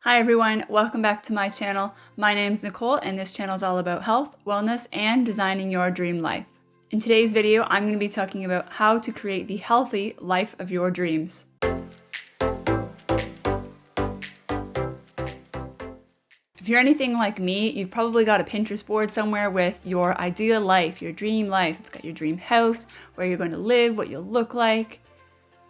Hi everyone, welcome back to my channel. My name's Nicole and this channel is all about health, wellness, and designing your dream life. In today's video, I'm going to be talking about how to create the healthy life of your dreams. If you're anything like me, you've probably got a Pinterest board somewhere with your ideal life, your dream life. It's got your dream house, where you're going to live, what you'll look like.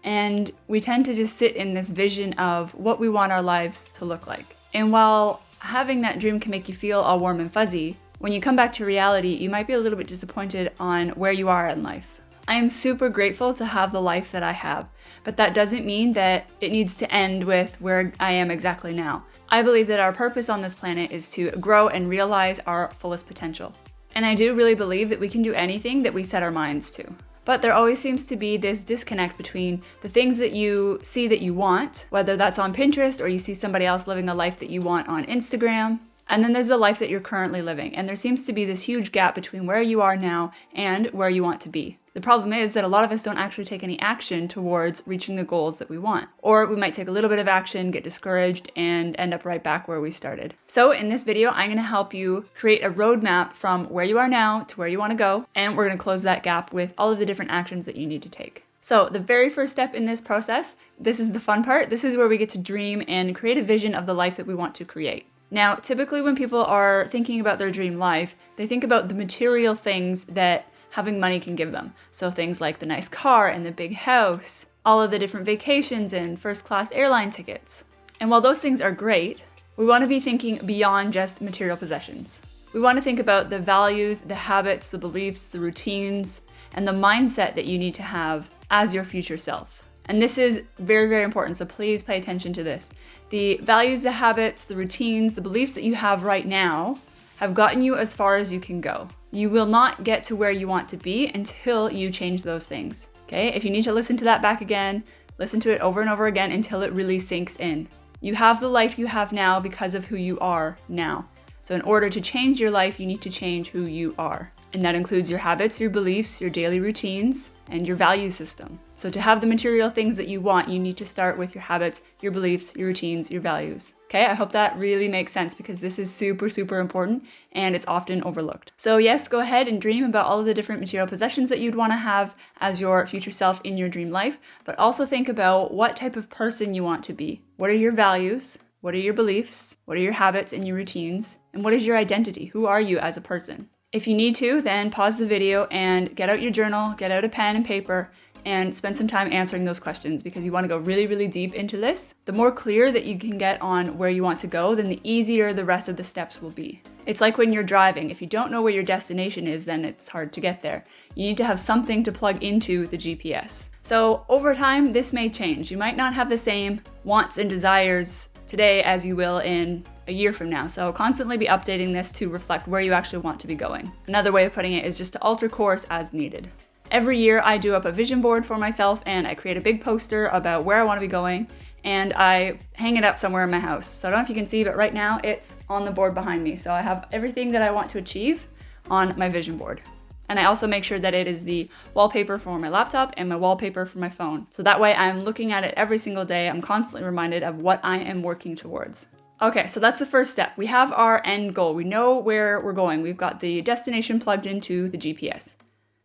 And we tend to just sit in this vision of what we want our lives to look like. And while having that dream can make you feel all warm and fuzzy, when you come back to reality, you might be a little bit disappointed on where you are in life. I am super grateful to have the life that I have, but that doesn't mean that it needs to end with where I am exactly now. I believe that our purpose on this planet is to grow and realize our fullest potential. And I do really believe that we can do anything that we set our minds to. But there always seems to be this disconnect between the things that you see that you want, whether that's on Pinterest or you see somebody else living a life that you want on Instagram, and then there's the life that you're currently living. And there seems to be this huge gap between where you are now and where you want to be. The problem is that a lot of us don't actually take any action towards reaching the goals that we want. Or we might take a little bit of action, get discouraged, and end up right back where we started. So in this video, I'm going to help you create a roadmap from where you are now to where you want to go. And we're going to close that gap with all of the different actions that you need to take. So the very first step in this process, this is the fun part. This is where we get to dream and create a vision of the life that we want to create. Now, typically when people are thinking about their dream life, they think about the material things that having money can give them. So things like the nice car and the big house, all of the different vacations and first-class airline tickets. And while those things are great, we want to be thinking beyond just material possessions. We want to think about the values, the habits, the beliefs, the routines, and the mindset that you need to have as your future self. And this is very, very important, so please pay attention to this. The values, the habits, the routines, the beliefs that you have right now have gotten you as far as you can go. You will not get to where you want to be until you change those things, okay? If you need to listen to that back again, listen to it over and over again until it really sinks in. You have the life you have now because of who you are now. So in order to change your life, you need to change who you are. And that includes your habits, your beliefs, your daily routines, and your value system. So to have the material things that you want, you need to start with your habits, your beliefs, your routines, your values. Okay, I hope that really makes sense because this is super, super important and it's often overlooked. So yes, go ahead and dream about all of the different material possessions that you'd want to have as your future self in your dream life, but also think about what type of person you want to be. What are your values? What are your beliefs? What are your habits and your routines? And what is your identity? Who are you as a person? If you need to, then pause the video and get out your journal, get out a pen and paper, and spend some time answering those questions because you want to go really, really deep into this. The more clear that you can get on where you want to go, then the easier the rest of the steps will be. It's like when you're driving. If you don't know where your destination is, then it's hard to get there. You need to have something to plug into the GPS. So over time, this may change. You might not have the same wants and desires today as you will in a year from now. So constantly be updating this to reflect where you actually want to be going. Another way of putting it is just to alter course as needed. Every year I do up a vision board for myself and I create a big poster about where I want to be going and I hang it up somewhere in my house. So I don't know if you can see, but right now it's on the board behind me. So I have everything that I want to achieve on my vision board. And I also make sure that it is the wallpaper for my laptop and my wallpaper for my phone. So that way I'm looking at it every single day. I'm constantly reminded of what I am working towards. Okay, so that's the first step. We have our end goal. We know where we're going. We've got the destination plugged into the GPS.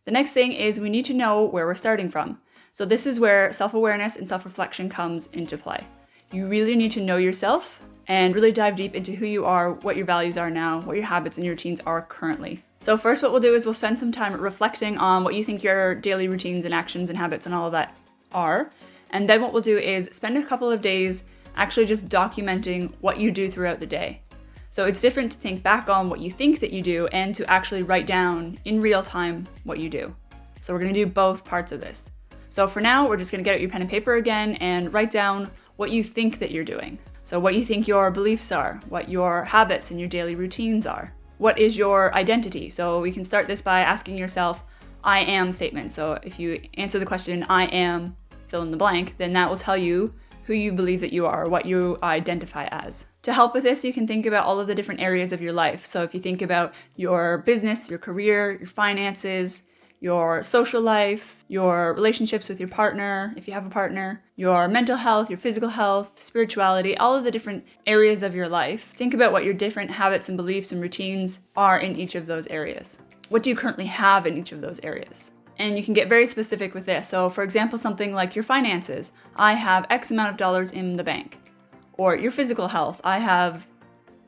The next thing is we need to know where we're starting from. So this is where self-awareness and self-reflection comes into play. You really need to know yourself and really dive deep into who you are, what your values are now, what your habits and your routines are currently. So first what we'll do is we'll spend some time reflecting on what you think your daily routines and actions and habits and all of that are. And then what we'll do is spend a couple of days actually just documenting what you do throughout the day. So it's different to think back on what you think that you do and to actually write down in real time what you do. So we're going to do both parts of this. So for now, we're just going to get out your pen and paper again and write down what you think that you're doing. So what you think your beliefs are, what your habits and your daily routines are. What is your identity? So we can start this by asking yourself, I am statements. So if you answer the question, I am, fill in the blank, then that will tell you who you believe that you are, what you identify as. To help with this, you can think about all of the different areas of your life. So if you think about your business, your career, your finances, your social life, your relationships with your partner, if you have a partner, your mental health, your physical health, spirituality, all of the different areas of your life. Think about what your different habits and beliefs and routines are in each of those areas. What do you currently have in each of those areas? And you can get very specific with this. So for example, something like your finances. I have X amount of dollars in the bank. Or your physical health. I have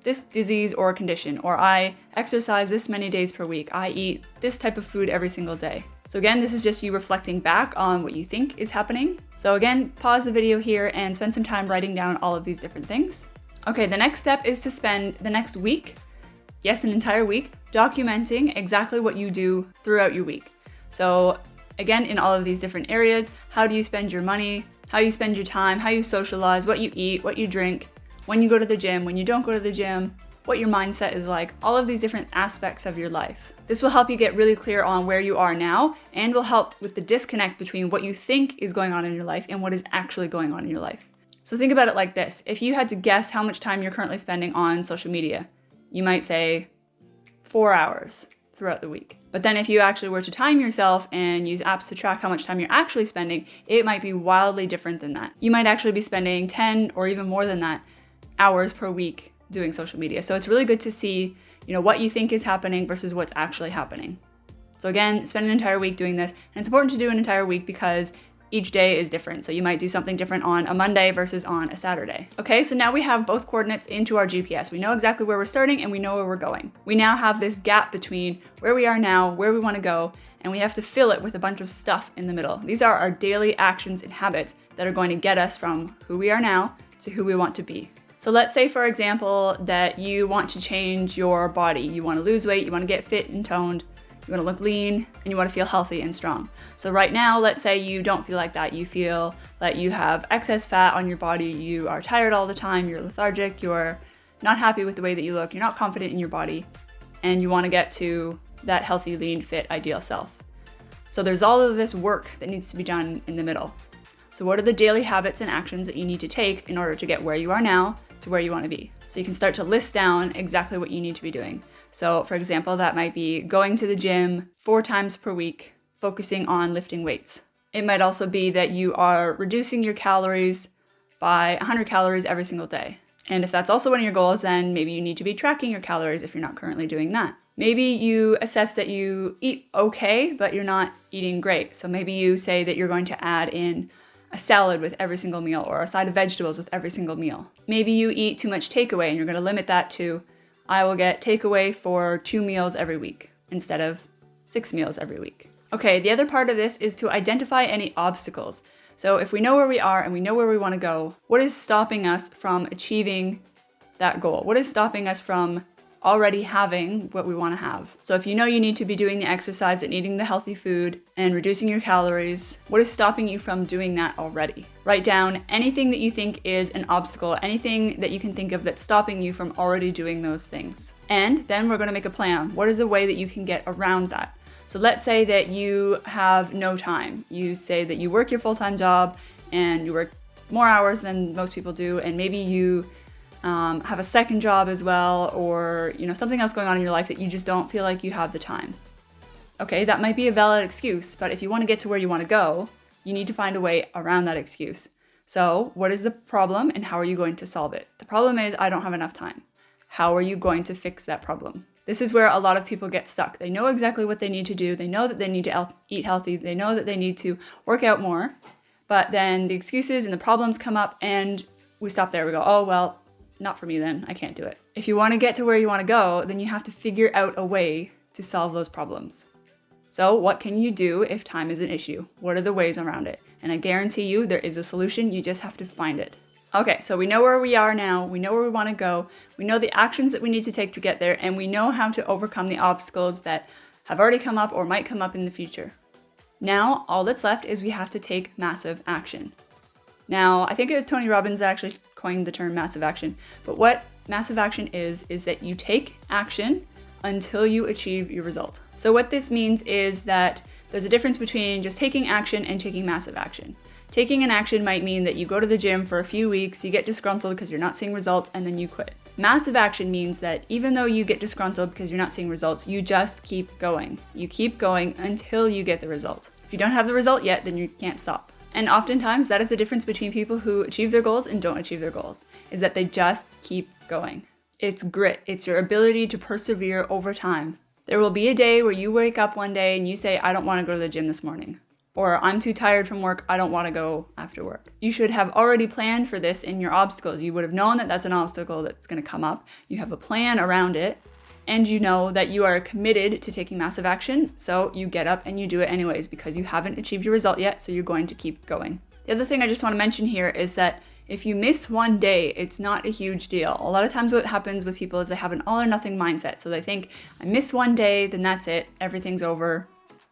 this disease or condition. Or I exercise this many days per week. I eat this type of food every single day. So again, this is just you reflecting back on what you think is happening. So again, pause the video here and spend some time writing down all of these different things. Okay, the next step is to spend the next week, yes, an entire week, documenting exactly what you do throughout your week. So again, in all of these different areas, how do you spend your money, how you spend your time, how you socialize, what you eat, what you drink, when you go to the gym, when you don't go to the gym, what your mindset is like, all of these different aspects of your life. This will help you get really clear on where you are now and will help with the disconnect between what you think is going on in your life and what is actually going on in your life. So think about it like this. If you had to guess how much time you're currently spending on social media, you might say 4 hours throughout the week. But then if you actually were to time yourself and use apps to track how much time you're actually spending, it might be wildly different than that. You might actually be spending 10 or even more than that hours per week doing social media. So it's really good to see, what you think is happening versus what's actually happening. So again, spend an entire week doing this. And it's important to do an entire week because each day is different. So you might do something different on a Monday versus on a Saturday. Okay, so now we have both coordinates into our GPS. We know exactly where we're starting and we know where we're going. We now have this gap between where we are now, where we want to go, and we have to fill it with a bunch of stuff in the middle. These are our daily actions and habits that are going to get us from who we are now to who we want to be. So let's say, for example, that you want to change your body. You want to lose weight, you want to get fit and toned, you want to look lean, and you want to feel healthy and strong. So right now, let's say you don't feel like that. You feel that you have excess fat on your body, you are tired all the time, you're lethargic, you're not happy with the way that you look, you're not confident in your body, and you want to get to that healthy, lean, fit, ideal self. So there's all of this work that needs to be done in the middle. So what are the daily habits and actions that you need to take in order to get where you are now to where you want to be? So you can start to list down exactly what you need to be doing. So for example, that might be going to the gym 4 times per week, focusing on lifting weights. It might also be that you are reducing your calories by 100 calories every single day. And if that's also one of your goals, then maybe you need to be tracking your calories if you're not currently doing that. Maybe you assess that you eat okay, but you're not eating great. So maybe you say that you're going to add in a salad with every single meal or a side of vegetables with every single meal. Maybe you eat too much takeaway and you're going to limit that to, I will get takeaway for 2 meals every week instead of 6 meals every week. Okay, the other part of this is to identify any obstacles. So if we know where we are and we know where we want to go, what is stopping us from achieving that goal? What is stopping us from already having what we want to have? So if you know you need to be doing the exercise and eating the healthy food and reducing your calories, what is stopping you from doing that already? Write down anything that you think is an obstacle, anything that you can think of that's stopping you from already doing those things. And then we're going to make a plan. What is a way that you can get around that? So let's say that you have no time. You say that you work your full-time job and you work more hours than most people do, and maybe you have a second job as well, or something else going on in your life that you just don't feel like you have the time. Okay, that might be a valid excuse, but if you want to get to where you want to go, you need to find a way around that excuse. So what is the problem and how are you going to solve it? The problem is I don't have enough time. How are you going to fix that problem? This is where a lot of people get stuck. They know exactly what they need to do. They know that they need to eat healthy. They know that they need to work out more, but then the excuses and the problems come up and we stop there. We go, oh, well, not for me then, I can't do it. If you want to get to where you want to go, then you have to figure out a way to solve those problems. So what can you do if time is an issue? What are the ways around it? And I guarantee you there is a solution, you just have to find it. Okay, so we know where we are now, we know where we want to go, we know the actions that we need to take to get there, and we know how to overcome the obstacles that have already come up or might come up in the future. Now, all that's left is we have to take massive action. Now, I think it was Tony Robbins that actually coined the term massive action, but what massive action is that you take action until you achieve your result. So what this means is that there's a difference between just taking action and taking massive action. Taking an action might mean that you go to the gym for a few weeks, you get disgruntled because you're not seeing results, and then you quit. Massive action means that even though you get disgruntled because you're not seeing results, you just keep going. You keep going until you get the result. If you don't have the result yet, then you can't stop. And oftentimes that is the difference between people who achieve their goals and don't achieve their goals, is that they just keep going. It's grit. It's your ability to persevere over time. There will be a day where you wake up one day and you say, I don't want to go to the gym this morning. Or I'm too tired from work, I don't want to go after work. You should have already planned for this in your obstacles. You would have known that that's an obstacle that's going to come up. You have a plan around it, and you know that you are committed to taking massive action, so you get up and you do it anyways because you haven't achieved your result yet, so you're going to keep going. The other thing I just want to mention here is that if you miss one day, it's not a huge deal. A lot of times what happens with people is they have an all or nothing mindset. So they think, I miss one day, then that's it, everything's over,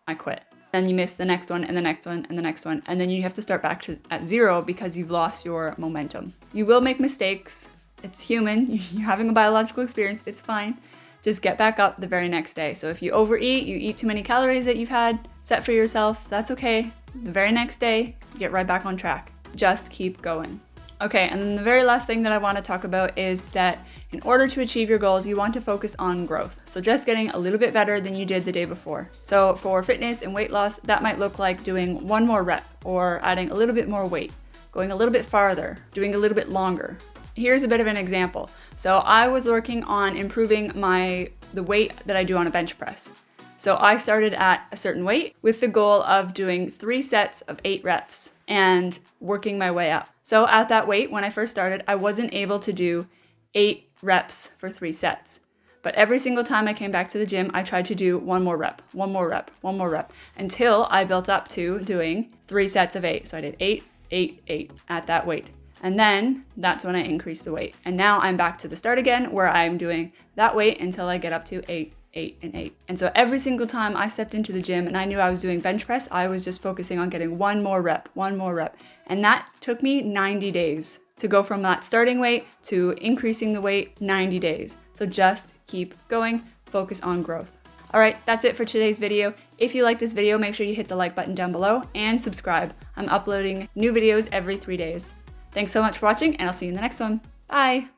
I quit. Then you miss the next one and the next one and the next one, and then you have to start back at zero because you've lost your momentum. You will make mistakes. It's human. You're having a biological experience. It's fine. Just get back up the very next day. So if you overeat, you eat too many calories that you've had set for yourself, that's okay. The very next day, get right back on track. Just keep going. Okay, and then the very last thing that I want to talk about is that in order to achieve your goals, you want to focus on growth. So just getting a little bit better than you did the day before. So for fitness and weight loss, that might look like doing one more rep or adding a little bit more weight, going a little bit farther, doing a little bit longer. Here's a bit of an example. So I was working on improving the weight that I do on a bench press. So I started at a certain weight with the goal of doing 3 sets of 8 reps and working my way up. So at that weight, when I first started, I wasn't able to do 8 reps for 3 sets. But every single time I came back to the gym, I tried to do one more rep, one more rep, one more rep, until I built up to doing 3 sets of 8. So I did 8, 8, 8 at that weight. And then that's when I increased the weight. And now I'm back to the start again, where I'm doing that weight until I get up to 8, 8, and 8. And so every single time I stepped into the gym and I knew I was doing bench press, I was just focusing on getting one more rep. And that took me 90 days to go from that starting weight to increasing the weight, 90 days. So just keep going, focus on growth. All right, that's it for today's video. If you like this video, make sure you hit the like button down below and subscribe. I'm uploading new videos every 3 days. Thanks so much for watching, and I'll see you in the next one. Bye.